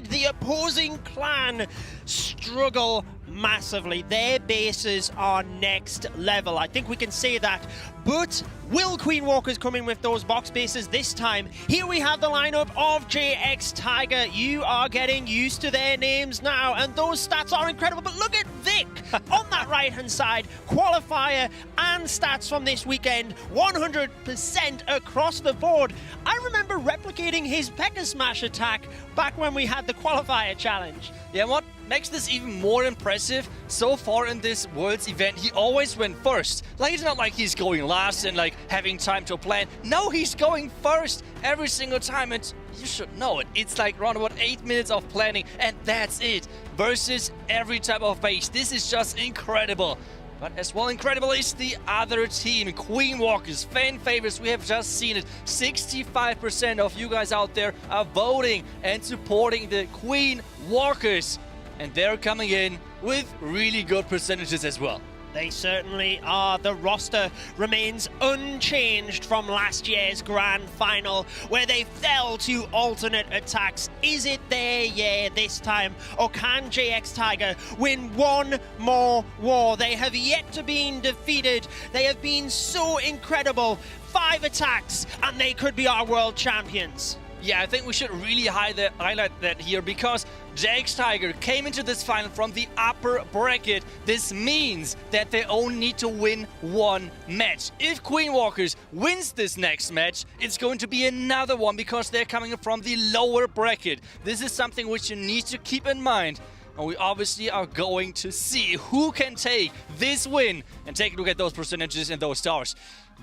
did the opposing clan struggle massively. Their bases are next level. I think we can say that. But will Queen Walkers come in with those box bases this time? Here we have the lineup of J.X.Tiger. You are getting used to their names now, and those stats are incredible. But look at Vic on that right-hand side. Qualifier and stats from this weekend, 100% across the board. I remember replicating his P.E.K.K.A. Smash attack back when we had the qualifier challenge. Yeah, what makes this even more impressive, so far in this Worlds event, he always went first. Like, it's not like he's going last and like having time to plan. No, he's going first every single time, and you should know it. It's like around about 8 minutes of planning, and that's it. Versus every type of base. This is just incredible. But as well incredible is the other team, Queen Walkers, fan favorites. We have just seen it. 65% of you guys out there are voting and supporting the Queen Walkers. And they're coming in with really good percentages as well. They certainly are. The roster remains unchanged from last year's grand final, where they fell to alternate attacks. Is it their year this time, or can J.X.Tiger win one more war? They have yet to be defeated. They have been so incredible. 5 attacks, and they could be our world champions. Yeah, I think we should really highlight that here, because J.X.Tiger came into this final from the upper bracket. This means that they only need to win one match. If Queen Walkers wins this next match, it's going to be another one, because they're coming from the lower bracket. This is something which you need to keep in mind. And we obviously are going to see who can take this win. And take a look at those percentages and those stars.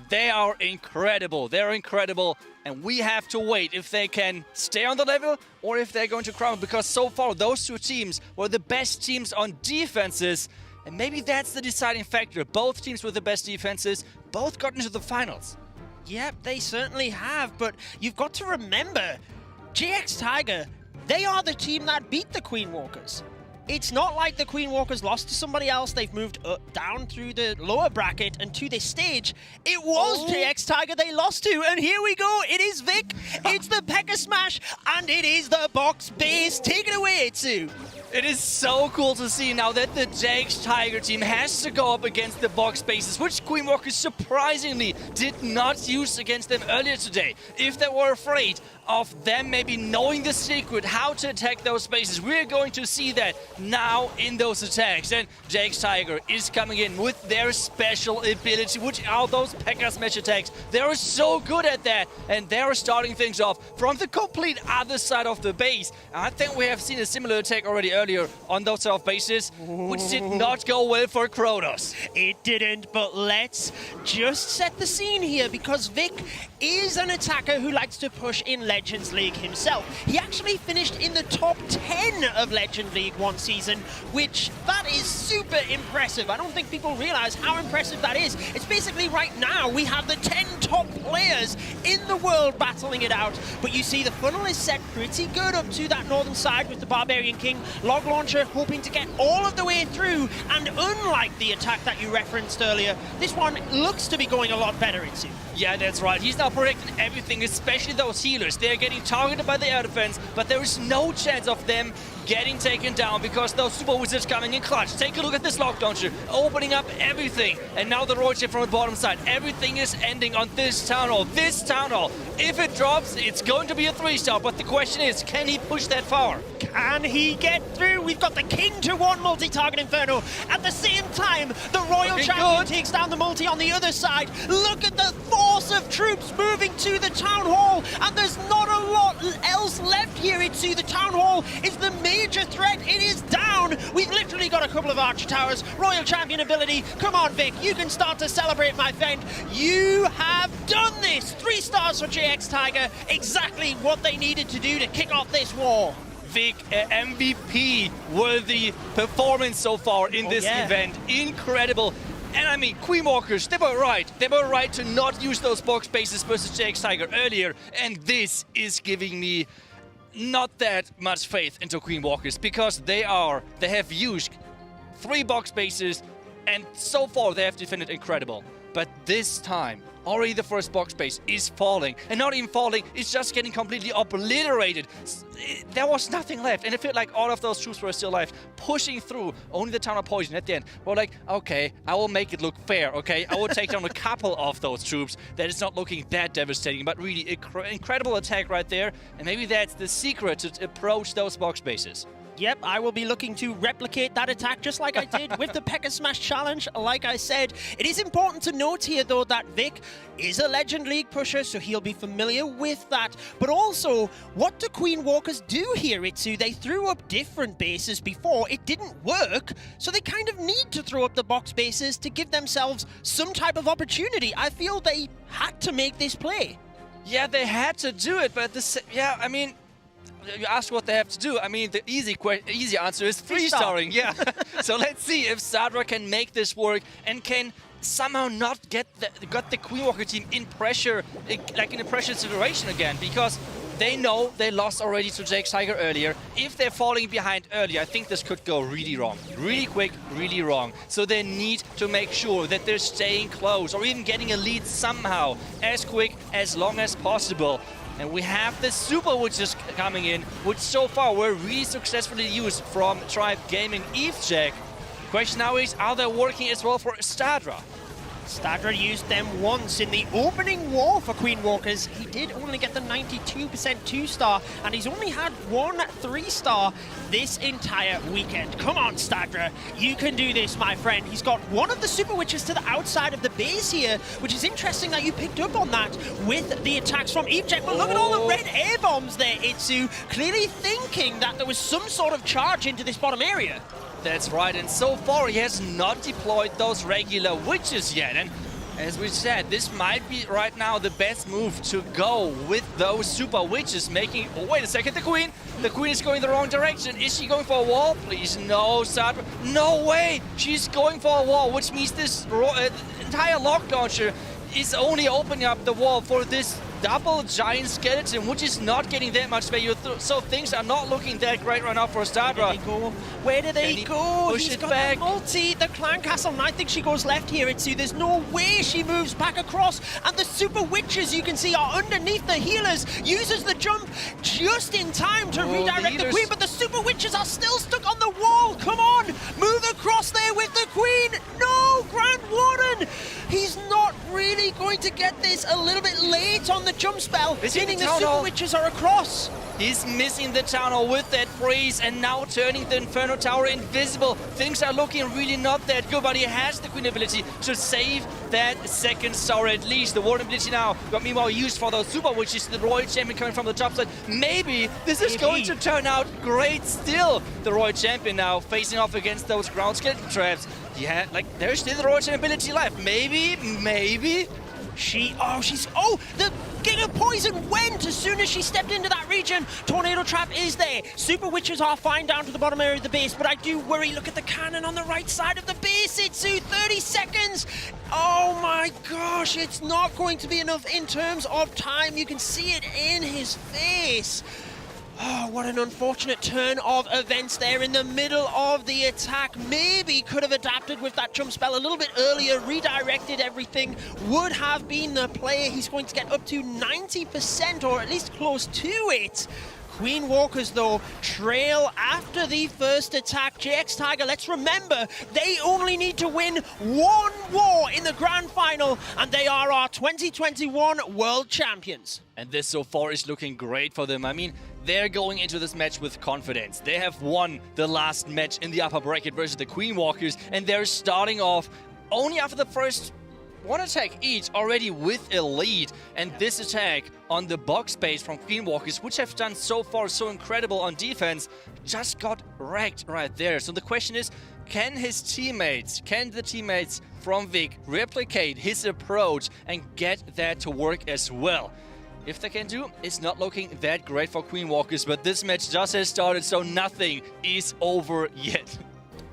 They are incredible. They're incredible. And we have to wait if they can stay on the level or if they're going to crumble. Because so far, those two teams were the best teams on defenses. And maybe that's the deciding factor. Both teams with the best defenses, both got into the finals. Yep, they certainly have. But you've got to remember, J.X.Tiger, they are the team that beat the Queen Walkers. It's not like the Queen Walkers lost to somebody else. They've moved down through the lower bracket and to this stage. It was J.X.Tiger they lost to, and here we go. It is Vic, it's the P.E.K.K.A. Smash, and it is the box base. Take it away, Tsu. It is so cool to see now that the J.X.Tiger team has to go up against the box bases, which Queen Walkers surprisingly did not use against them earlier today. If they were afraid of them maybe knowing the secret, how to attack those bases, we're going to see that now in those attacks. And J.X.Tiger is coming in with their special ability, which are those P.E.K.K.A. Smash attacks. They're so good at that, and they're starting things off from the complete other side of the base. And I think we have seen a similar attack already earlier on those sort of bases, which did not go well for Kronos. It didn't, but let's just set the scene here, because Vic is an attacker who likes to push in Legends League himself. He actually finished in the top 10 of Legend League one season, which that is super impressive. I don't think people realize how impressive that is. It's basically right now we have the 10 top players in the world battling it out, but you see the funnel is set pretty good up to that northern side with the Barbarian King. Log Launcher hoping to get all of the way through, and unlike the attack that you referenced earlier, this one looks to be going a lot better, it seems. Yeah, that's right. He's now protecting everything, especially those healers. They're getting targeted by the air defense, but there is no chance of them getting taken down because those super wizards coming in clutch. Take a look at this Log Launcher, opening up everything. And now the roid ship from the bottom side. Everything is ending on this town hall. This town hall, if it drops, it's going to be a 3-star. But the question is, can he push that far? Can he get through? We've got the King to 1 multi-target Inferno. At the same time, the Royal Champion takes down the multi on the other side. Look at the force of troops moving to the town hall, and there's not a lot else left here. It's the town hall is the major threat. It is down. We've literally got a couple of archer towers. Royal Champion ability. Come on, Vic. You can start to celebrate, my friend. You have done this. 3 stars for J.X.Tiger. Exactly what they needed to do to kick off this war. Vic, MVP-worthy performance so far in this event. Incredible. And I mean, Queen Walkers, they were right. They were right to not use those box bases versus J.X.Tiger earlier. And this is giving me not that much faith into Queen Walkers, because they have used 3 box bases, and so far they have defended incredible. But this time, already the first box base is falling. And not even falling, it's just getting completely obliterated. There was nothing left. And it felt like all of those troops were still alive, pushing through. Only the town of poison at the end. We're like, okay, I will make it look fair, okay? I will take down a couple of those troops. That is not looking that devastating, but really incredible attack right there. And maybe that's the secret to approach those box bases. Yep, I will be looking to replicate that attack just like I did with the P.E.K.K.A. Smash Challenge. Like I said, it is important to note here, though, that Vic is a Legend League pusher, so he'll be familiar with that. But also, what do Queen Walkers do here, Itsu? They threw up different bases before. It didn't work, so they kind of need to throw up the box bases to give themselves some type of opportunity. I feel they had to make this play. Yeah, they had to do it, but I mean, you ask what they have to do. I mean, the easy answer is three-starring. Yeah. So let's see if Sadra can make this work and can somehow not get the Queen Walker team in pressure, like in a pressure situation again, because they know they lost already to J.X.Tiger earlier. If they're falling behind early, I think this could go really wrong. Really quick, really wrong. So they need to make sure that they're staying close or even getting a lead somehow as quick, as long as possible. And we have the Super Witches coming in, which so far were really successfully used from Tribe Gaming EveJack. Question now is, are they working as well for Stadra? Stadra used them once in the opening war for Queen Walkers. He did only get the 92% 2-star, and he's only had one 3-star this entire weekend. Come on, Stadra, you can do this, my friend. He's got one of the Super Witches to the outside of the base here, which is interesting that you picked up on that with the attacks from EveJack. But look at all the red air bombs there, Itsu, clearly thinking that there was some sort of charge into this bottom area. That's right, and so far he has not deployed those regular witches yet. And as we said, this might be right now the best move to go with those super witches making... Oh, wait a second, the queen is going the wrong direction. Is she going for a wall? Please, no, Sadra. No way! She's going for a wall, which means this entire lock launcher is only opening up the wall for this double giant skeleton, which is not getting that much value. So things are not looking that great right now for Stadra. Where do they go? Push He's it got back. the multi, the clan castle, and I think she goes left here, Itsu. There's no way she moves back across. And the super witches, you can see, are underneath the healers. Uses the jump just in time to redirect the queen, but the super witches are still stuck on the wall. Come on, move across there with the queen. No, Grand Warden. He's not really going to get this a little bit late on the jump spell, meaning the super witches are across. He's missing the town hall with that freeze and now turning the Inferno Tower invisible. Things are looking really not that good, but he has the Queen ability to save that second star at least. The Warden ability now got meanwhile used for those super witches. The Royal Champion coming from the top side. Maybe this is going to turn out great still. The Royal Champion now facing off against those ground skeleton traps. Yeah, like there's still the Royal Champion ability left. Maybe. The Giga Poison went as soon as she stepped into that region. Tornado Trap is there. Super Witches are fine down to the bottom area of the base, but I do worry. Look at the cannon on the right side of the base. Itsu, 30 seconds. Oh my gosh, it's not going to be enough in terms of time. You can see it in his face. Oh, what an unfortunate turn of events there in the middle of the attack. Maybe could have adapted with that jump spell a little bit earlier, redirected everything, would have been the play. He's going to get up to 90% or at least close to it. Queen Walkers, though, trail after the first attack. J.X.Tiger, let's remember, they only need to win one war in the grand final, and they are our 2021 world champions. And this so far is looking great for them. I mean, they're going into this match with confidence. They have won the last match in the upper bracket versus the Queen Walkers, and they're starting off only after the first one attack each already with a lead. And this attack on the box base from Queen Walkers, which have done so far so incredible on defense, just got wrecked right there. So the question is, can the teammates from Vic replicate his approach and get that to work as well? If they can do, it's not looking that great for Queen Walkers, but this match just has started, so nothing is over yet.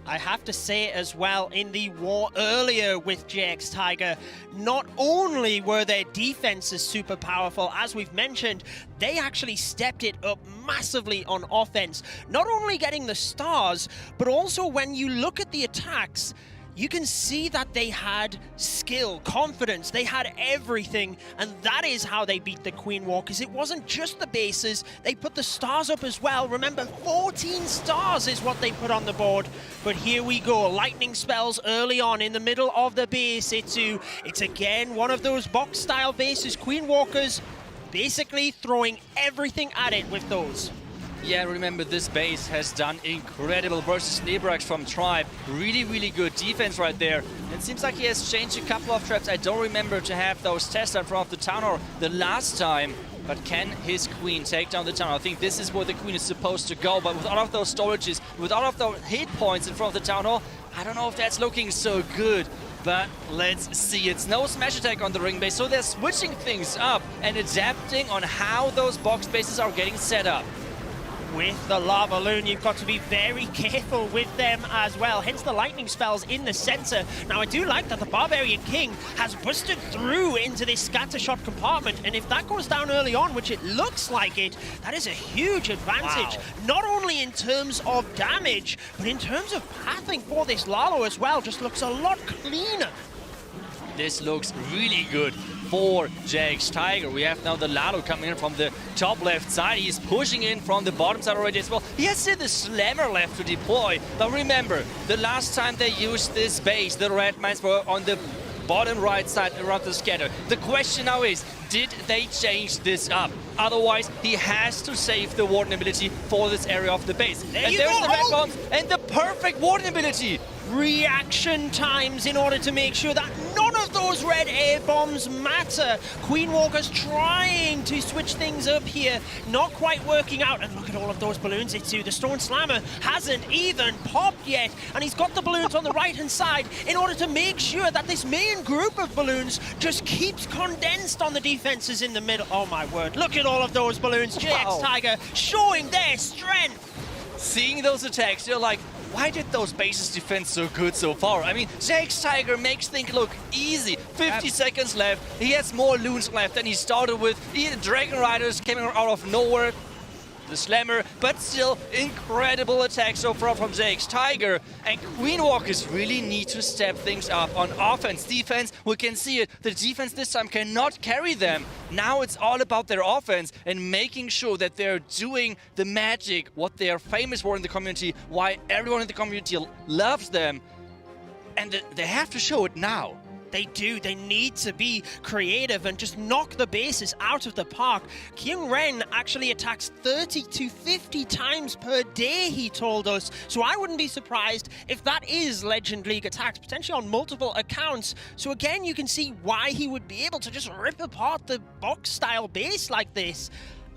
I have to say as well, in the war earlier with J.X.Tiger, not only were their defenses super powerful, as we've mentioned, they actually stepped it up massively on offense. Not only getting the stars, but also when you look at the attacks, you can see that they had skill, confidence, they had everything, and that is how they beat the Queen Walkers. It wasn't just the bases, they put the stars up as well. Remember, 14 stars is what they put on the board. But here we go, lightning spells early on in the middle of the base. It's again one of those box-style bases. Queen Walkers basically throwing everything at it with those. Yeah, remember this base has done incredible versus Nebrax from Tribe. Really, really good defense right there. And it seems like he has changed a couple of traps. I don't remember to have those tests in front of the town hall the last time. But can his queen take down the town hall? I think this is where the queen is supposed to go. But with all of those storages, with all of those hit points in front of the town hall, I don't know if that's looking so good. But let's see, it's no smash attack on the ring base, so they're switching things up and adapting on how those box bases are getting set up. With the lava loon, you've got to be very careful with them as well, hence the lightning spells in the center. Now, I do like that the Barbarian King has busted through into this scattershot compartment, and if that goes down early on, which it looks like it, that is a huge advantage. Wow. Not only in terms of damage, but in terms of pathing for this Lalo as well, just looks a lot cleaner. This looks really good for J.X.Tiger. We have now the Lalo coming in from the top left side. He's pushing in from the bottom side already as well. He has still the Slammer left to deploy. But remember, the last time they used this base, the red mines were on the bottom right side around the scatter. The question now is, did they change this up? Otherwise, he has to save the Warden ability for this area of the base. And there's the red bombs and the perfect Warden ability. Reaction times in order to make sure that none of those red air bombs matter. Queen Walker's trying to switch things up here, not quite working out. And look at all of those balloons. The Stone Slammer hasn't even popped yet, and he's got the balloons on the right-hand side in order to make sure that this main group of balloons just keeps condensed on the defenses in the middle. Oh my word, look at all of those balloons. J.X.Tiger showing their strength. Seeing those attacks, you're like, why did those bases defend so good so far? I mean, J.X.Tiger makes things look easy. 50 seconds left. He has more loons left than he started with. The Dragon Riders came out of nowhere. The Slammer, but still incredible attack so far from J.X.Tiger. And Queen Walkers really need to step things up on offense. Defense, we can see it. The defense this time cannot carry them. Now it's all about their offense and making sure that they're doing the magic, what they are famous for in the community, why everyone in the community loves them. And they have to show it now. They do. They need to be creative and just knock the bases out of the park. Kyung Ren actually attacks 30 to 50 times per day, he told us. So I wouldn't be surprised if that is Legend League attacks, potentially on multiple accounts. So again, you can see why he would be able to just rip apart the box-style base like this.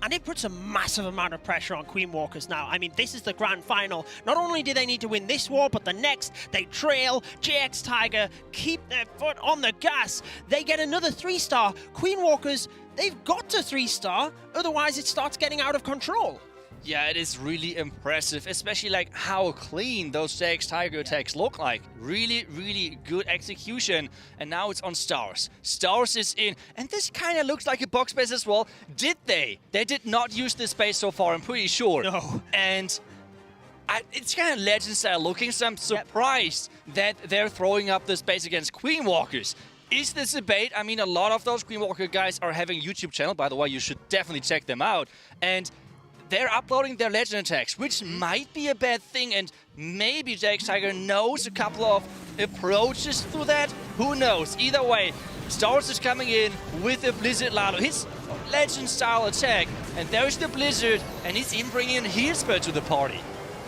And it puts a massive amount of pressure on Queen Walkers now. I mean, this is the grand final. Not only do they need to win this war, but the next, they trail. J.X.Tiger keep their foot on the gas. They get another 3-star. Queen Walkers, they've got to 3-star. Otherwise, it starts getting out of control. Yeah, it is really impressive, especially like how clean those J.X.Tiger attacks look like. Really, really good execution. And now it's on Stars. Stars is in, and this kind of looks like a box base as well. Did they? They did not use this base so far, I'm pretty sure. No. And it's kind of Legend style looking, so I'm surprised that they're throwing up this base against Queen Walkers. Is this a bait? I mean, a lot of those Queen Walker guys are having a YouTube channel, by the way, you should definitely check them out. And they're uploading their legend attacks, which might be a bad thing, and maybe J.X.Tiger knows a couple of approaches through that. Who knows? Either way, Stars is coming in with a Blizzard Lalo, his legend-style attack, and there's the Blizzard, and he's even bringing in Healspur to the party.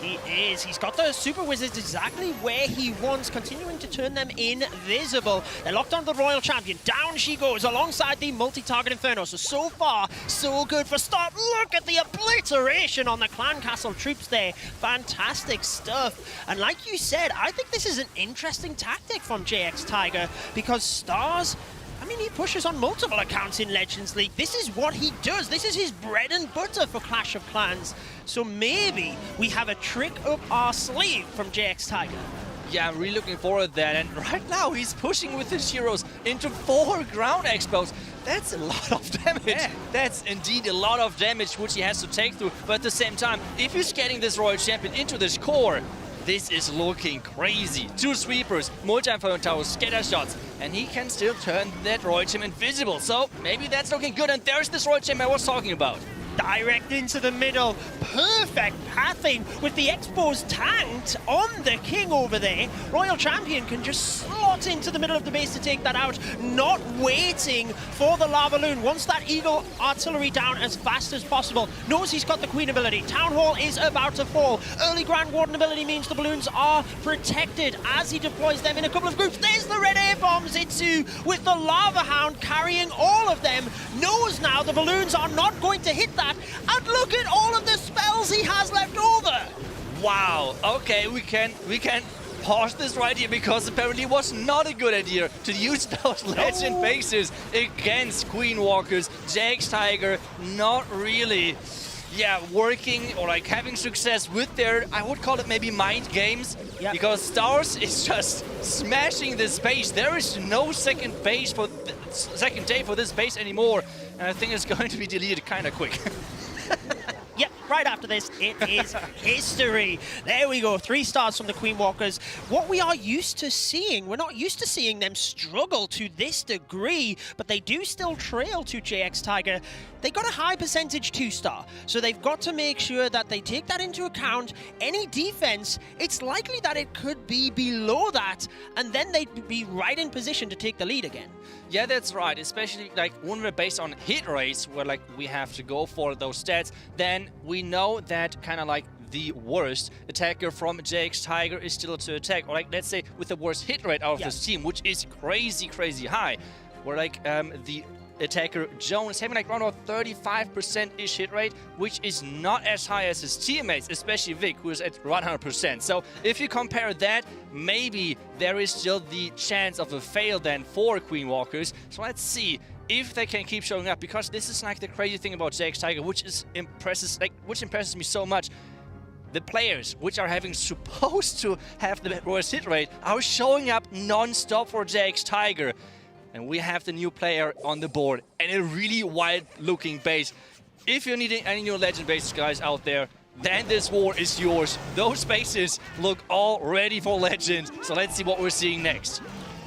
He is. He's got the Super Wizards exactly where he wants, continuing to turn them invisible. They're locked on the Royal Champion. Down she goes alongside the multi-target Inferno. So far, so good for start. Look at the obliteration on the Clan Castle troops there. Fantastic stuff. And like you said, I think this is an interesting tactic from J.X.Tiger because Stars, I mean, he pushes on multiple accounts in Legends League. This is what he does. This is his bread and butter for Clash of Clans. So maybe we have a trick up our sleeve from J.X.Tiger. Yeah, I'm really looking forward to that. And right now, he's pushing with his heroes into 4 ground expos. That's a lot of damage. Yeah. That's indeed a lot of damage which he has to take through. But at the same time, if he's getting this Royal Champion into this core, this is looking crazy. 2 sweepers, multi-phone towers, scatter shots, and he can still turn that Royal Champ invisible. So maybe that's looking good, and there's this Royal Champ I was talking about. Direct into the middle. Perfect pathing with the Expos tanked on the King over there. Royal Champion can just slot into the middle of the base to take that out, not waiting for the Lava Loon. Wants that Eagle artillery down as fast as possible. Knows he's got the Queen ability. Town Hall is about to fall. Early Grand Warden ability means the balloons are protected as he deploys them in a couple of groups. There's the red air bombs. Itsu with the Lava Hound carrying all of them. Knows now the balloons are not going to hit that. And look at all of the spells he has left over. Wow. Okay, we can pause this right here, because apparently it was not a good idea to use those legend bases against Queen Walkers. J.X.Tiger not really working or like having success with their, I would call it maybe mind games, because Stars is just smashing this base. There is no second day for this base anymore, and I think it's going to be deleted kind of quick. Yep, right after this, it is history. There we go, 3 stars from the Queen Walkers. What we are used to seeing, we're not used to seeing them struggle to this degree, but they do still trail to J.X.Tiger. They got a high percentage 2-star, so they've got to make sure that they take that into account. Any defense, it's likely that it could be below that, and then they'd be right in position to take the lead again. Yeah, that's right, especially like when we're based on hit rates, where like we have to go for those stats, then we know that kind of like the worst attacker from J.X.Tiger is still to attack, or like let's say with the worst hit rate out of this team, which is crazy high, where like the attacker Jones having like around 35%-ish hit rate, which is not as high as his teammates, especially Vic, who is at 100%. So if you compare that, maybe there is still the chance of a fail then for Queen Walkers. So let's see if they can keep showing up, because this is like the crazy thing about J.X.Tiger, which impresses me so much. The players which are supposed to have the worst hit rate are showing up non-stop for J.X.Tiger. And we have the new player on the board, and a really wild-looking base. If you're needing any new legend bases, guys, out there, then this war is yours. Those bases look all ready for legend. So let's see what we're seeing next.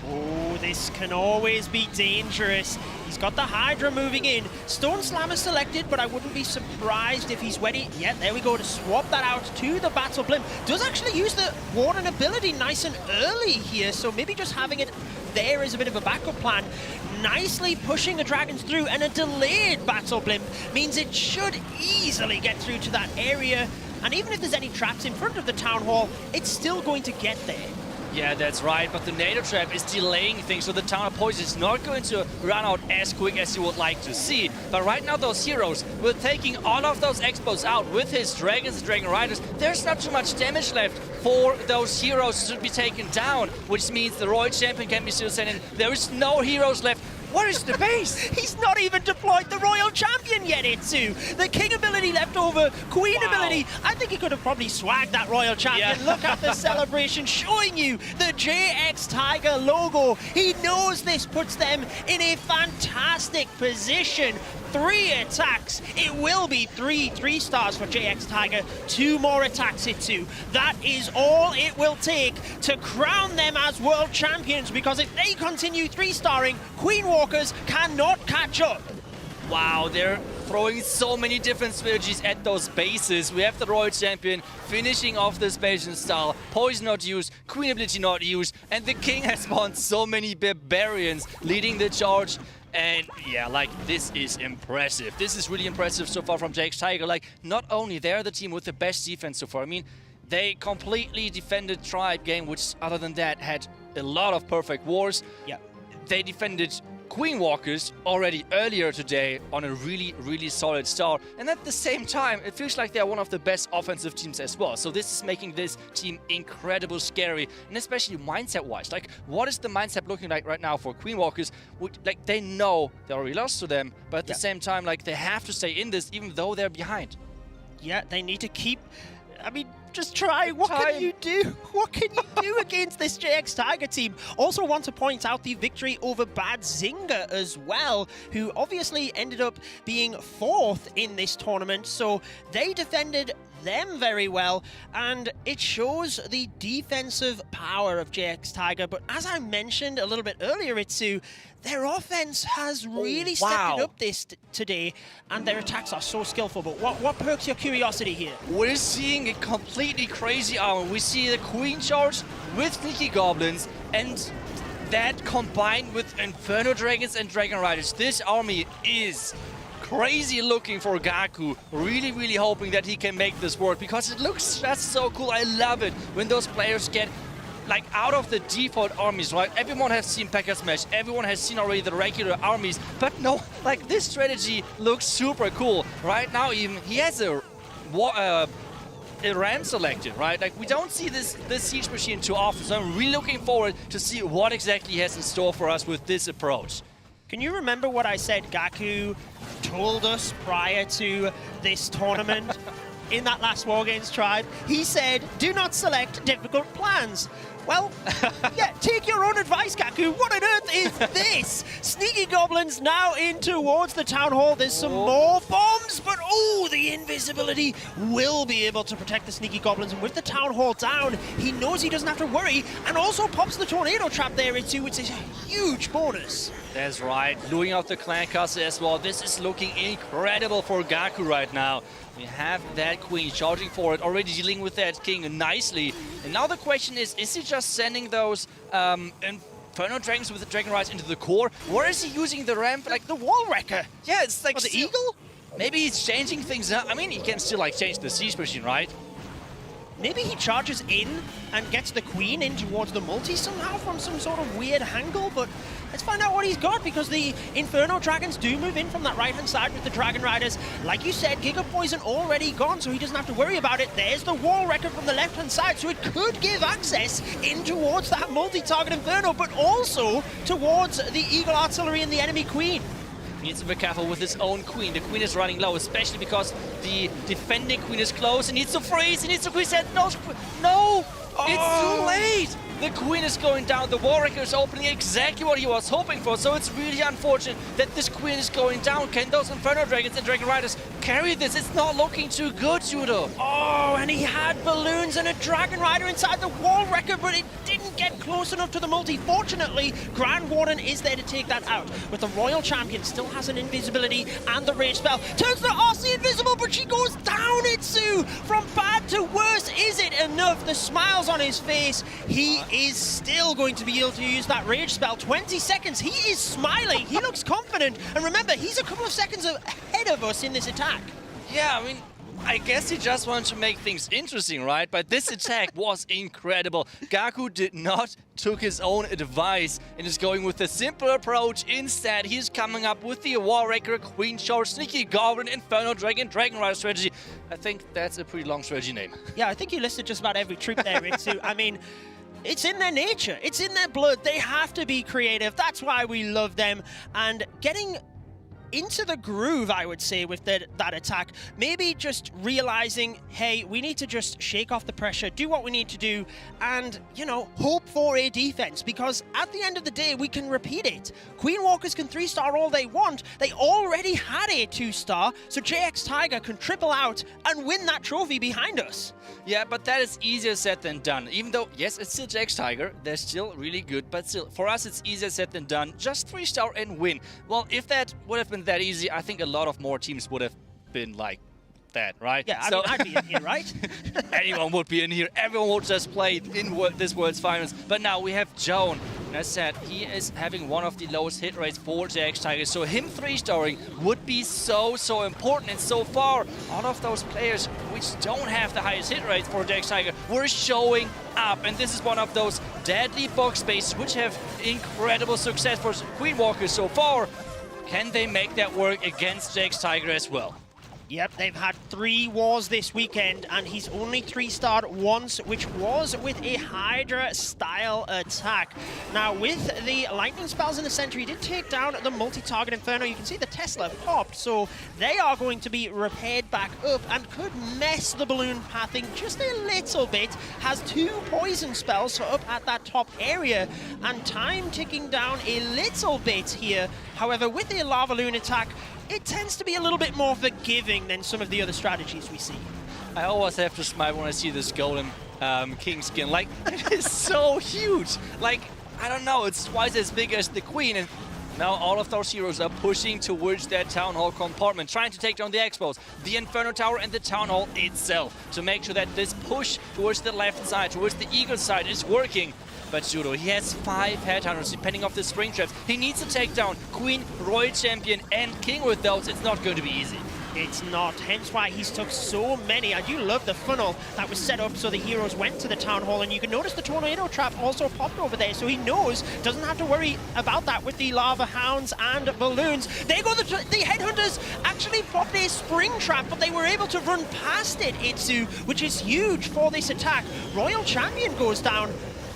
Oh, this can always be dangerous. He's got the Hydra moving in. Stone Slammer selected, but I wouldn't be surprised if he's ready. Yeah, there we go, to swap that out to the Battle Blimp. Does actually use the Warden ability nice and early here, so maybe just having it there is a bit of a backup plan. Nicely pushing the Dragons through, and a delayed Battle Blimp means it should easily get through to that area. And even if there's any traps in front of the Town Hall, it's still going to get there. Yeah, that's right, but the NATO trap is delaying things, so the Town Hall Poison is not going to run out as quick as you would like to see. But right now, those heroes, with taking all of those Expos out with his Dragons and Dragon Riders, there's not too much damage left for those heroes to be taken down, which means the Royal Champion can be still sent in. There is no heroes left. Where is the base? He's not even deployed the Royal Champion yet, Itsu. The King ability left over, Queen ability. I think he could have probably swagged that Royal Champion. Yeah. Look at the celebration showing you the J.X.Tiger logo. He knows this puts them in a fantastic position. 3 attacks. It will be 3 stars for J.X.Tiger. 2 more attacks, Itsu. That is all it will take to crown them as world champions, because if they continue 3-starring, Queen Walkers cannot catch up. Wow, they're throwing so many different strategies at those bases. We have the Royal Champion finishing off this base in style. Poison not used, Queen ability not used, and the King has spawned so many barbarians leading the charge. And yeah, like, this is impressive. This is really impressive so far from J.X.Tiger. Like, not only they're the team with the best defense so far. I mean, they completely defended Tribe game, which other than that had a lot of perfect wars. Yeah. They defended Queen Walkers already earlier today on a really solid start, and at the same time it feels like they're one of the best offensive teams as well. So this is making this team incredibly scary, and especially mindset wise. Like, what is the mindset looking like right now for Queen Walkers? Like, they know they already lost to them, but at the same time, like, they have to stay in this even though they're behind. Yeah, they need to keep, I mean, just try. What can you do? What can you do against this J.X.Tiger team? Also want to point out the victory over Bad Zinger as well, who obviously ended up being 4th in this tournament. So they defended them very well, and it shows the defensive power of J.X.Tiger. But as I mentioned a little bit earlier, Itsu, their offense has really stepped it up today, and their attacks are so skillful. But what perks your curiosity here? We're seeing a completely crazy armor. We see the Queen Charge with Sneaky Goblins, and that combined with Inferno Dragons and Dragon Riders. This army is crazy looking for Gaku. Really, really hoping that he can make this work, because it looks just so cool. I love it when those players get like out of the default armies, right? Everyone has seen P.E.K.K.A Smash, everyone has seen already the regular armies, but no, like this strategy looks super cool. Right now even, he has a RAM selected, right? Like we don't see this Siege Machine too often, so I'm really looking forward to see what exactly he has in store for us with this approach. Can you remember what I said Gaku told us prior to this tournament? In that last War Games tribe, he said, do not select difficult plans. Well, yeah, take your own advice, Gaku. What on earth is this? Sneaky Goblins now in towards the Town Hall. There's some more bombs, but oh, the invisibility will be able to protect the Sneaky Goblins. And with the Town Hall down, he knows he doesn't have to worry, and also pops the Tornado Trap there into, which is a huge bonus. That's right, luring out the Clan Castle as well. This is looking incredible for Gaku right now. We have that Queen charging for it, already dealing with that King nicely. And now the question is he just sending those Inferno Dragons with the Dragon Rise into the core? Or is he using the ramp, like the Wall Wrecker? Yeah, it's like the Eagle? Maybe he's changing things up. I mean, he can still like change the Siege Machine, right? Maybe he charges in and gets the Queen in towards the multi somehow from some sort of weird angle, but let's find out what he's got, because the Inferno Dragons do move in from that right-hand side with the Dragon Riders. Like you said, Giga Poison already gone, so he doesn't have to worry about it. There's the Wall Wrecker from the left-hand side, so it could give access in towards that multi-target Inferno, but also towards the Eagle Artillery and the enemy Queen. He needs to be careful with his own Queen. The Queen is running low, especially because the defending Queen is close. He needs to freeze, he needs to freeze that. No! It's too late! The Queen is going down, the War Wrecker is opening exactly what he was hoping for, so it's really unfortunate that this Queen is going down. Can those Inferno Dragons and Dragon Riders carry this? It's not looking too good, Judo. Oh, and he had balloons and a Dragon Rider inside the Wall Wrecker, but it didn't get close enough to the multi. Fortunately, Grand Warden is there to take that out. But the Royal Champion still has an invisibility and the Rage Spell. Turns the RC invisible, but she goes down, Itsu! From bad to worse, is it enough? The smiles on his face. He is still going to be able to use that Rage Spell. 20 seconds, he is smiling, he looks confident. And remember, he's a couple of seconds ahead of us in this attack. Yeah, I mean, I guess he just wanted to make things interesting, right? But this attack was incredible. Gaku did not took his own advice and is going with a simple approach. Instead, he's coming up with the War Wrecker, Queen Charge, Sneaky Goblin, Inferno Dragon, Dragon Rider strategy. I think that's a pretty long strategy name. Yeah, I think you listed just about every troop there, Itsu. I mean, it's in their nature. It's in their blood. They have to be creative. That's why we love them. And getting into the groove, I would say, with that attack. Maybe just realizing, hey, we need to just shake off the pressure, do what we need to do, and, you know, hope for a defense, because at the end of the day, we can repeat it. Queen Walkers can 3-star all they want. They already had a 2-star, so J.X.Tiger can triple out and win that trophy behind us. Yeah, but that is easier said than done. Even though, yes, it's still J.X.Tiger, they're still really good, but still, for us, it's easier said than done. Just 3-star and win. Well, if that would have been that easy, I think a lot of more teams would have been like that, right? Yeah, I mean, I'd be in here, right? Anyone would be in here. Everyone would just play in this World's Finals. But now we have Joan. And as said, he is having one of the lowest hit rates for J.X.Tiger. So him 3-starring would be so important. And so far, all of those players which don't have the highest hit rates for J.X.Tiger were showing up. And this is one of those deadly box bases which have incredible success for Queen Walkers so far. Can they make that work against J.X.Tiger as well? Yep, they've had 3 wars this weekend, and he's only 3-starred once, which was with a Hydra-style attack. Now, with the lightning spells in the center, he did take down the multi-target Inferno. You can see the Tesla popped, so they are going to be repaired back up and could mess the balloon pathing just a little bit. Has 2 poison spells so up at that top area, and time ticking down a little bit here. However, with the lava balloon attack, it tends to be a little bit more forgiving than some of the other strategies we see. I always have to smile when I see this golden king skin. Like, it is so huge. Like, I don't know, it's twice as big as the queen. And now all of those heroes are pushing towards that Town Hall compartment, trying to take down the Expos, the Inferno Tower, and the Town Hall itself, to make sure that this push towards the left side, towards the Eagle side, is working. But Judo, he has 5 headhunters depending off the spring traps. He needs to take down Queen, Royal Champion, and King with those. It's not going to be easy. It's not, hence why he's took so many. I do love the funnel that was set up so the heroes went to the Town Hall, and you can notice the tornado trap also popped over there, so he knows, doesn't have to worry about that with the lava hounds and balloons. There go the headhunters actually popped a spring trap, but they were able to run past it, Itsu, which is huge for this attack. Royal Champion goes down.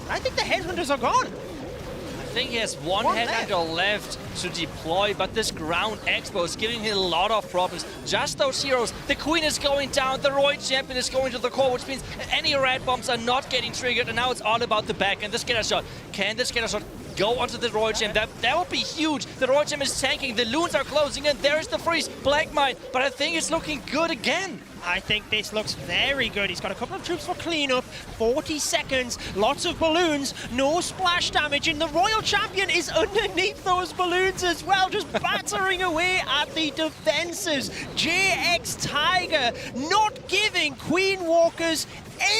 I think the headhunters are gone. I think he has one headhunter left to deploy, but this ground expo is giving him a lot of problems. Just those heroes. The queen is going down, the Royal Champion is going to the core, which means any red bombs are not getting triggered, and now it's all about the back and the scatter shot. Can the scatter shot go onto the Royal Champion? That would be huge. The Royal Champion is tanking, the loons are closing in, there's the freeze, Black Mine, but I think it's looking good again. I think this looks very good. He's got a couple of troops for cleanup, 40 seconds, lots of balloons, no splash damage, and the Royal Champion is underneath those balloons as well, just battering away at the defenses. J.X.Tiger not giving Queen Walkers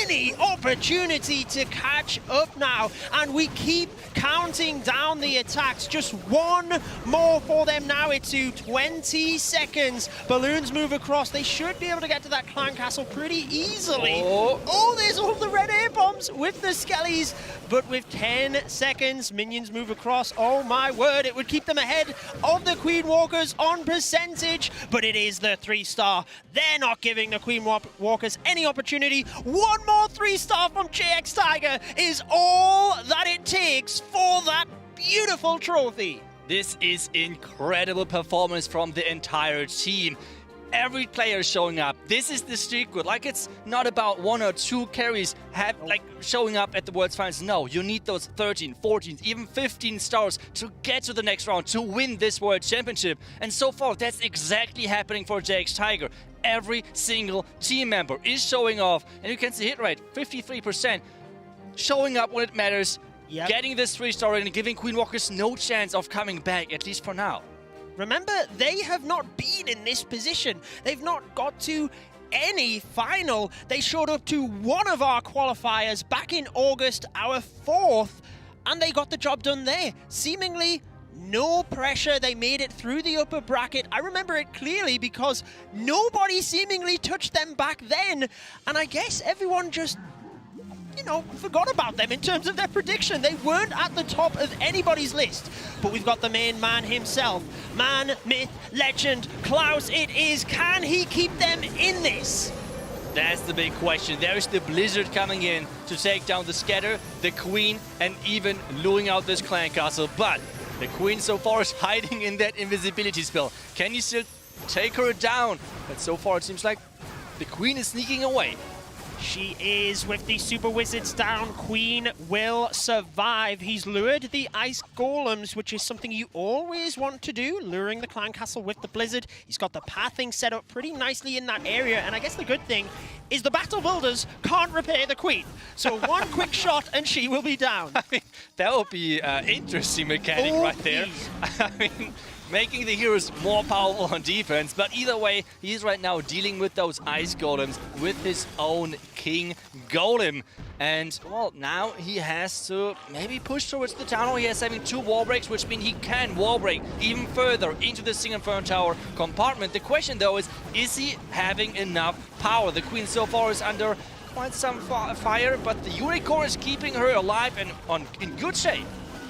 any opportunity to catch up now, and we keep counting down the attacks. Just one more for them now. It's to 20 seconds. Balloons move across. They should be able to get to that clan castle pretty easily. Oh, there's all the red air bombs with the skellies, but with 10 seconds, minions move across. Oh my word, it would keep them ahead of the Queen Walkers on percentage, but it is the 3-star. They're not giving the Queen Walkers any opportunity. One more 3-star from J.X.Tiger is all that it takes for that beautiful trophy. This is incredible performance from the entire team. Every player showing up. This is the secret. Like, it's not about 1 or 2 carries showing up at the World's Finals. No, you need those 13, 14, even 15 stars to get to the next round, to win this World Championship. And so far, that's exactly happening for J.X.Tiger. Every single team member is showing off. And you can see hit rate, 53%. Showing up when it matters. Yep. Getting this 3-star and giving Queen Walkers no chance of coming back, at least for now. Remember, they have not been in this position. They've not got to any final. They showed up to one of our qualifiers back in August, our 4th, and they got the job done there. Seemingly no pressure. They made it through the upper bracket. I remember it clearly because nobody seemingly touched them back then. And I guess everyone just, you know, forgot about them in terms of their prediction. They weren't at the top of anybody's list. But we've got the main man himself. Man, myth, legend, Klaus it is. Can he keep them in this? That's the big question. There's the Blizzard coming in to take down the Scatter, the Queen, and even luring out this clan castle. But the Queen so far is hiding in that invisibility spell. Can you still take her down? But so far it seems like the Queen is sneaking away. She is with the Super Wizards down. Queen will survive. He's lured the Ice Golems, which is something you always want to do, luring the Clan Castle with the Blizzard. He's got the pathing set up pretty nicely in that area, and I guess the good thing is the Battle Builders can't repair the Queen. So one quick shot and she will be down. I mean, that would be interesting mechanic right there. I mean, making the heroes more powerful on defense, but either way, he's right now dealing with those Ice Golems with his own King Golem. And, well, now he has to maybe push towards the Town Hall. He has having 2 wall breaks, which means he can wall break even further into the Single Inferno Tower compartment. The question, though, is he having enough power? The Queen so far is under quite some fire, but the Unicorn is keeping her alive and in good shape.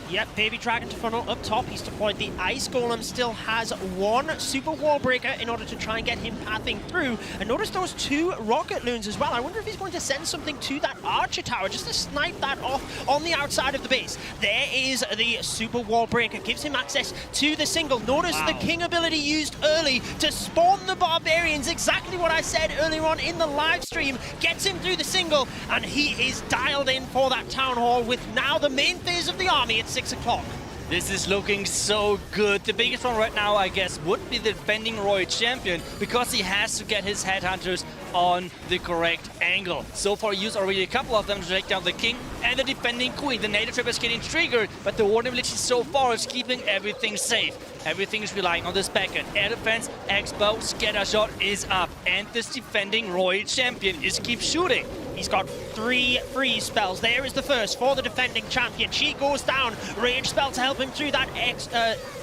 Yep, Baby Dragon to funnel up top. He's deployed the Ice Golem, still has 1 Super Wall Breaker in order to try and get him pathing through. And notice those 2 Rocket Loons as well. I wonder if he's going to send something to that Archer Tower just to snipe that off on the outside of the base. There is the Super Wall Breaker, gives him access to the single. Notice the King ability used early to spawn the Barbarians, exactly what I said earlier on in the live stream. Gets him through the single, and he is dialed in for that Town Hall with now the main phase of the army at 6 o'clock. This is looking so good. The biggest one right now, I guess, would be the defending Royal Champion, because he has to get his headhunters on the correct angle. So far, he used already a couple of them to take down the King and the defending Queen. The Native Trap is getting triggered, but the Warden ability so far is keeping everything safe. Everything is relying on this backend. Air defense, Expo, scatter shot is up, and this defending Royal Champion is keep shooting. He's got 3 freeze spells. There is the first for the defending champion. She goes down. Rage spell to help him through that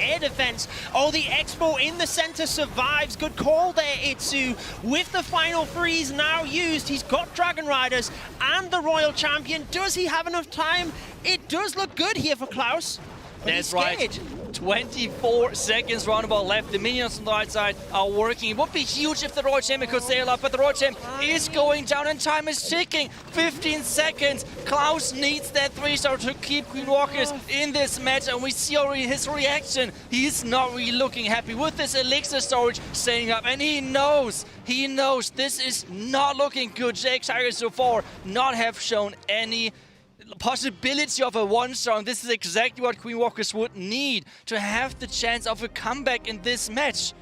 air defense. Oh, the Expo in the center survives. Good call there, Itsu. With the final freeze now used, he's got Dragon Riders and the Royal Champion. Does he have enough time? It does look good here for Klaus. That's right. 24 seconds roundabout left. The minions on the right side are working. It would be huge if the Royal Champion could stay alive, but the Royal Champion is going down and time is ticking. 15 seconds. Klaus needs that 3-star to keep Queen Walkers in this match, and we see already his reaction. He's not really looking happy with this elixir storage staying up, and he knows this is not looking good. J.X.Tiger so far not have shown any possibility of a 1-star, and this is exactly what Queen Walkers would need to have the chance of a comeback in this match.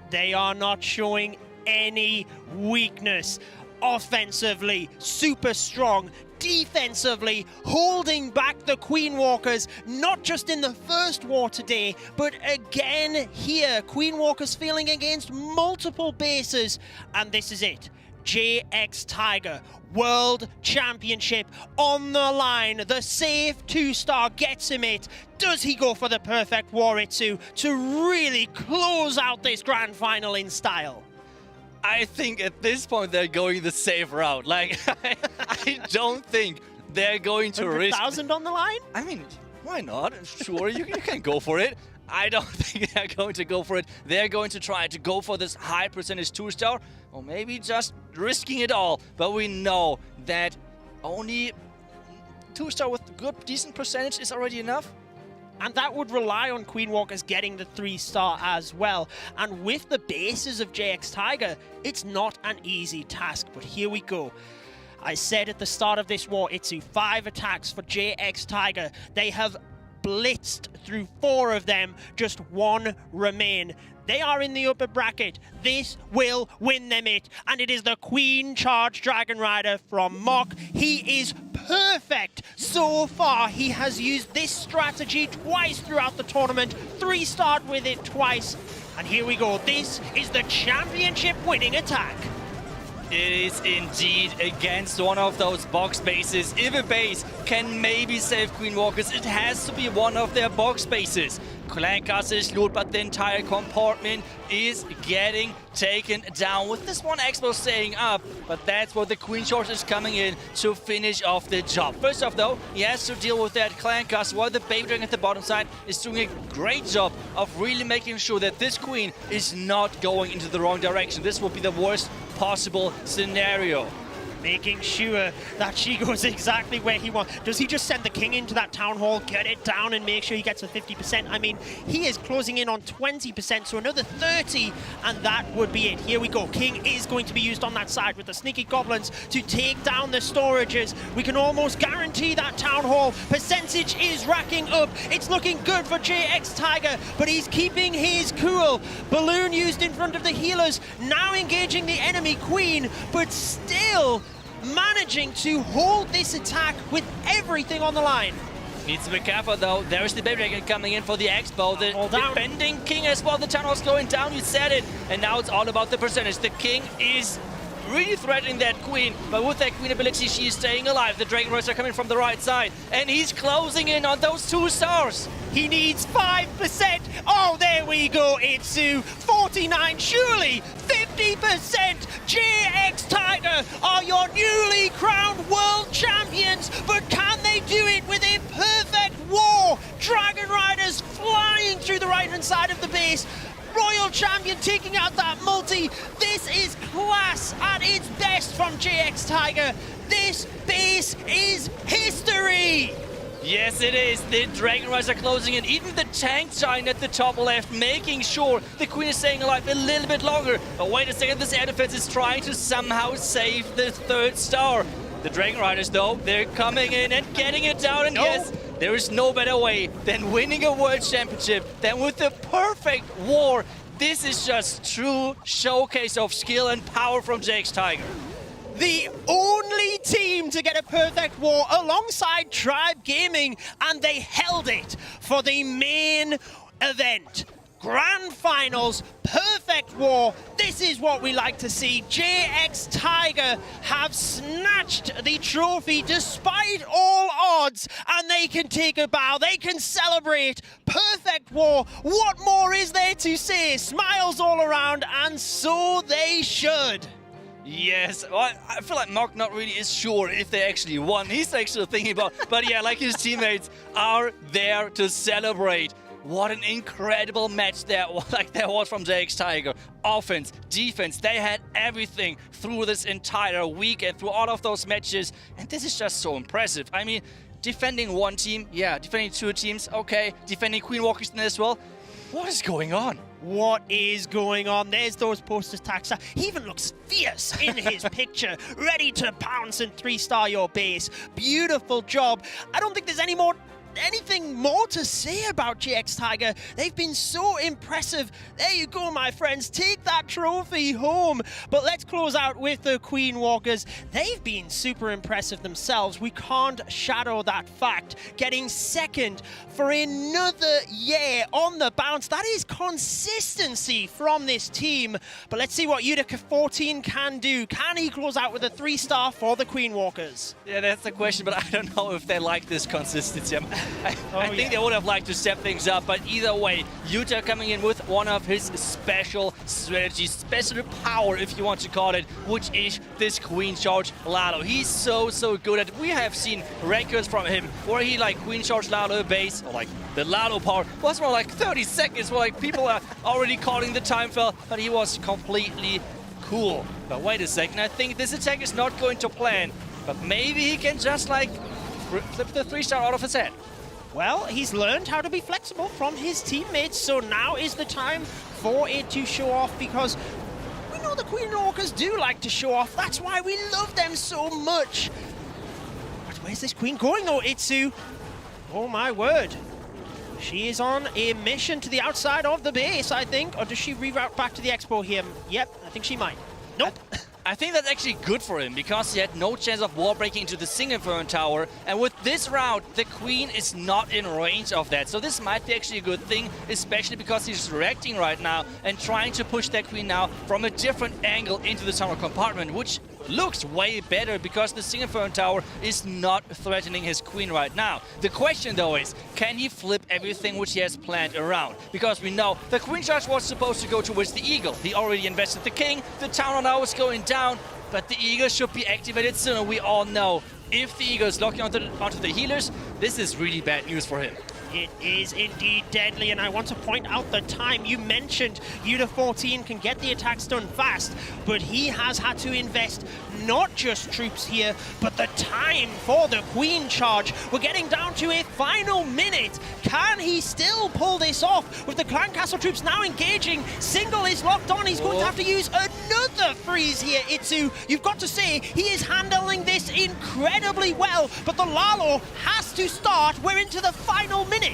They are not showing any weakness. Offensively, super strong. Defensively, holding back the Queen Walkers, not just in the first war today, but again here. Queen Walkers feeling against multiple bases, and this is it. J.X.Tiger, World Championship on the line. The safe 2-star gets him it. Does he go for the perfect Waritsu to really close out this grand final in style? I think at this point they're going the safe route. Like, I don't think they're going to risk... 100,000 on the line? I mean, why not? Sure, you can go for it. I don't think they're going to go for it. They're going to try to go for this high percentage 2-star, or maybe just risking it all. But we know that only 2-star with good, decent percentage is already enough. And that would rely on Queen Walkers getting the 3-star as well. And with the bases of J.X.Tiger, it's not an easy task. But here we go. I said at the start of this war, Itsu, 5 attacks for J.X.Tiger. They have blitzed through 4 of them, just 1 remain. They are in the upper bracket. This will win them it. And it is the Queen Charge Dragon Rider from Mock. He is perfect so far. He has used this strategy twice throughout the tournament. 3-starred with it twice. And here we go. This is the championship winning attack. It is indeed against one of those box bases. If a base can maybe save Queen Walkers, it has to be one of their box bases. Clan Castle is loot, but the entire compartment is getting taken down with this one Expo staying up. But that's where the Queen Charge is coming in to finish off the job. First off though, he has to deal with that Clan Castle, while the Baby Dragon at the bottom side is doing a great job of really making sure that this Queen is not going into the wrong direction. This will be the worst possible scenario. Making sure that she goes exactly where he wants. Does he just send the King into that Town Hall, get it down, and make sure he gets a 50%? I mean, he is closing in on 20%, so another 30, and that would be it. Here we go. King is going to be used on that side with the Sneaky Goblins to take down the storages. We can almost guarantee that Town Hall. Percentage is racking up. It's looking good for J.X.Tiger, but he's keeping his cool. Balloon used in front of the healers, now engaging the enemy Queen, but still managing to hold this attack with everything on the line. Needs to be careful though. There's the Baby Dragon coming in for the Expo. The defending King as well. The Town Hall's going down, you said it. And now it's all about the percentage. The King is really threatening that Queen, but with that Queen ability, she is staying alive. The Dragon Riders are coming from the right side, and he's closing in on those 2-stars. He needs 5%. Oh, there we go, Itsu. 49, surely 50%. J.X.Tiger are your newly crowned world champions, but can they do it with a perfect war? Dragon Riders flying through the right-hand side of the base. Royal Champion taking out that multi. This is class at its best from J.X.Tiger. This base is history. Yes, it is. The Dragon Riders are closing in. Even the Tank Giant at the top left, making sure the Queen is staying alive a little bit longer. But wait a second, this air defense is trying to somehow save the 3rd star. The Dragon Riders, though, they're coming in and getting it down. And yes, there is no better way than winning a World Championship than with the perfect war. This is just true showcase of skill and power from J.X.Tiger. The only team to get a perfect war alongside Tribe Gaming, and they held it for the main event. Grand Finals, perfect war. This is what we like to see. J.X.Tiger have snatched the trophy despite all odds, and they can take a bow, they can celebrate. Perfect war. What more is there to say? Smiles all around, and so they should. Yes, well, I feel like Mark not really is sure if they actually won. He's actually thinking about, but yeah, like his teammates are there to celebrate. What an incredible match that was from J.X.Tiger. Offense, defense, they had everything through this entire week and through all of those matches. And this is just so impressive. I mean, defending one team, yeah, defending two teams, okay. Defending Queen Walkers as well. What is going on? What is going on? There's those post attacks. He even looks fierce in his picture, ready to pounce and 3-star your base. Beautiful job. I don't think there's anything more to say about J.X.Tiger. They've been so impressive. There you go, my friends. Take that trophy home. But let's close out with the Queen Walkers. They've been super impressive themselves. We can't shadow that fact. Getting second for another year on the bounce. That is consistency from this team. But let's see what Utica 14 can do. Can he close out with a 3-star for the Queen Walkers? Yeah, that's the question, but I don't know if they like this consistency. I think they would have liked to step things up, but either way, Utah coming in with one of his special strategies, special power, if you want to call it, which is this Queen Charge Lalo. He's so good at it. We have seen records from him where he like Queen Charge Lalo base, or like the Lalo power, was more like 30 seconds, where like people are already calling the time fell, but he was completely cool. But wait a second, I think this attack is not going to plan, but maybe he can just like flip the 3-star out of his head. Well, he's learned how to be flexible from his teammates, so now is the time for it to show off, because we know the Queen Walkers do like to show off. That's why we love them so much. But where's this Queen going, though, Itsu? Oh, my word. She is on a mission to the outside of the base, I think. Or does she reroute back to the Expo here? Yep, I think she might. Nope. I think that's actually good for him, because he had no chance of wall breaking into the Singapore tower, and with this route, the Queen is not in range of that. So this might be actually a good thing, especially because he's reacting right now and trying to push that Queen now from a different angle into the tunnel compartment, which looks way better because the Singapore tower is not threatening his Queen right now. The question though is, can he flip everything which he has planned around? Because we know the Queen Charge was supposed to go towards the Eagle. He already invested the King, the tower now is going down, but the Eagle should be activated sooner. We all know if the Eagle is locking onto the healers, this is really bad news for him. It is indeed deadly, and I want to point out the time. You mentioned Uta 14 can get the attacks done fast, but he has had to invest not just troops here, but the time for the Queen Charge. We're getting down to a final minute. Can he still pull this off with the Clan Castle troops now engaging? Single is locked on. He's going to have to use another freeze here, Itsu. You've got to say, he is handling this incredibly well, but the Lalo has to start. We're into the final minute.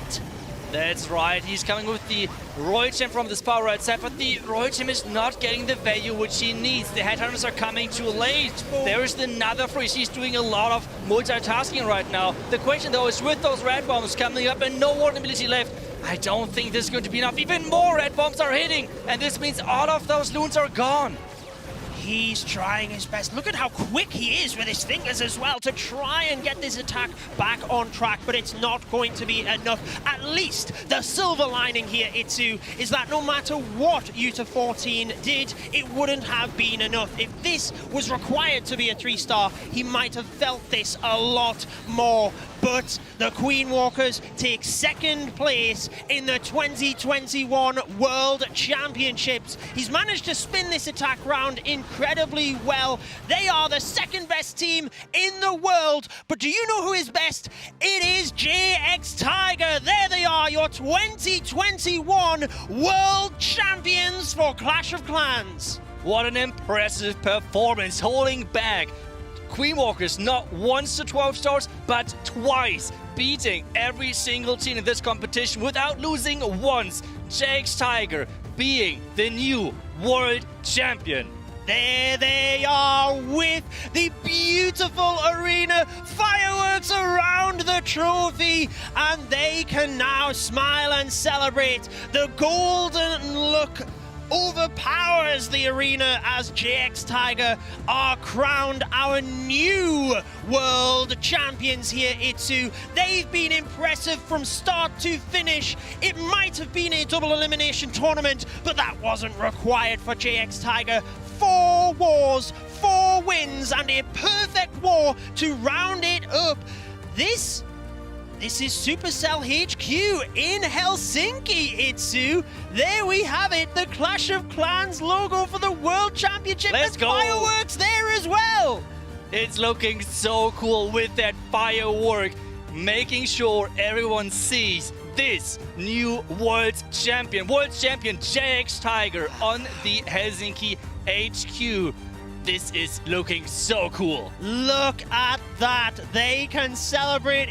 That's right, he's coming with the Royal Gem from this power right side, but the Royal Gem is not getting the value which he needs. The Headhunters are coming too late. There is another freeze. He's doing a lot of multitasking right now. The question though is, with those red bombs coming up and no warden ability left, I don't think this is going to be enough. Even more red bombs are hitting, and this means all of those loons are gone. He's trying his best. Look at how quick he is with his fingers as well to try and get this attack back on track, but it's not going to be enough. At least the silver lining here, Itsu, is that no matter what Uta 14 did, it wouldn't have been enough. If this was required to be a 3-star, he might have felt this a lot more. But the Queen Walkers take second place in the 2021 World Championships. He's managed to spin this attack round incredibly well. They are the second best team in the world. But do you know who is best? It is J.X.Tiger. There they are, your 2021 World Champions for Clash of Clans. What an impressive performance, holding back Queen Walkers not once to 12 stars, but twice, beating every single team in this competition without losing once. J.X.Tiger being the new world champion. There they are with the beautiful arena, fireworks around the trophy, and they can now smile and celebrate. The golden look overpowers the arena as J.X.Tiger are crowned our new world champions here, Itsu. They've been impressive from start to finish. It might have been a double elimination tournament, but that wasn't required for J.X.Tiger. 4 wars, 4 wins, and a perfect war to round it up. This is Supercell HQ in Helsinki, Itsu. There we have it, the Clash of Clans logo for the World Championship. Let's go. Fireworks there as well. It's looking so cool with that firework, making sure everyone sees this new world champion J.X.Tiger on the Helsinki HQ. This is looking so cool. Look at that. They can celebrate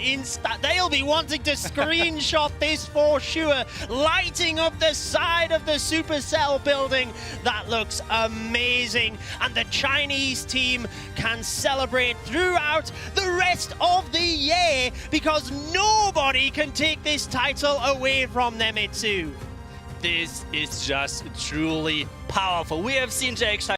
they'll be wanting to screenshot this for sure. Lighting up the side of the Supercell building. That looks amazing. And the Chinese team can celebrate throughout the rest of the year because nobody can take this title away from them, Itsu. This is just truly powerful. We have seen J.X.Tiger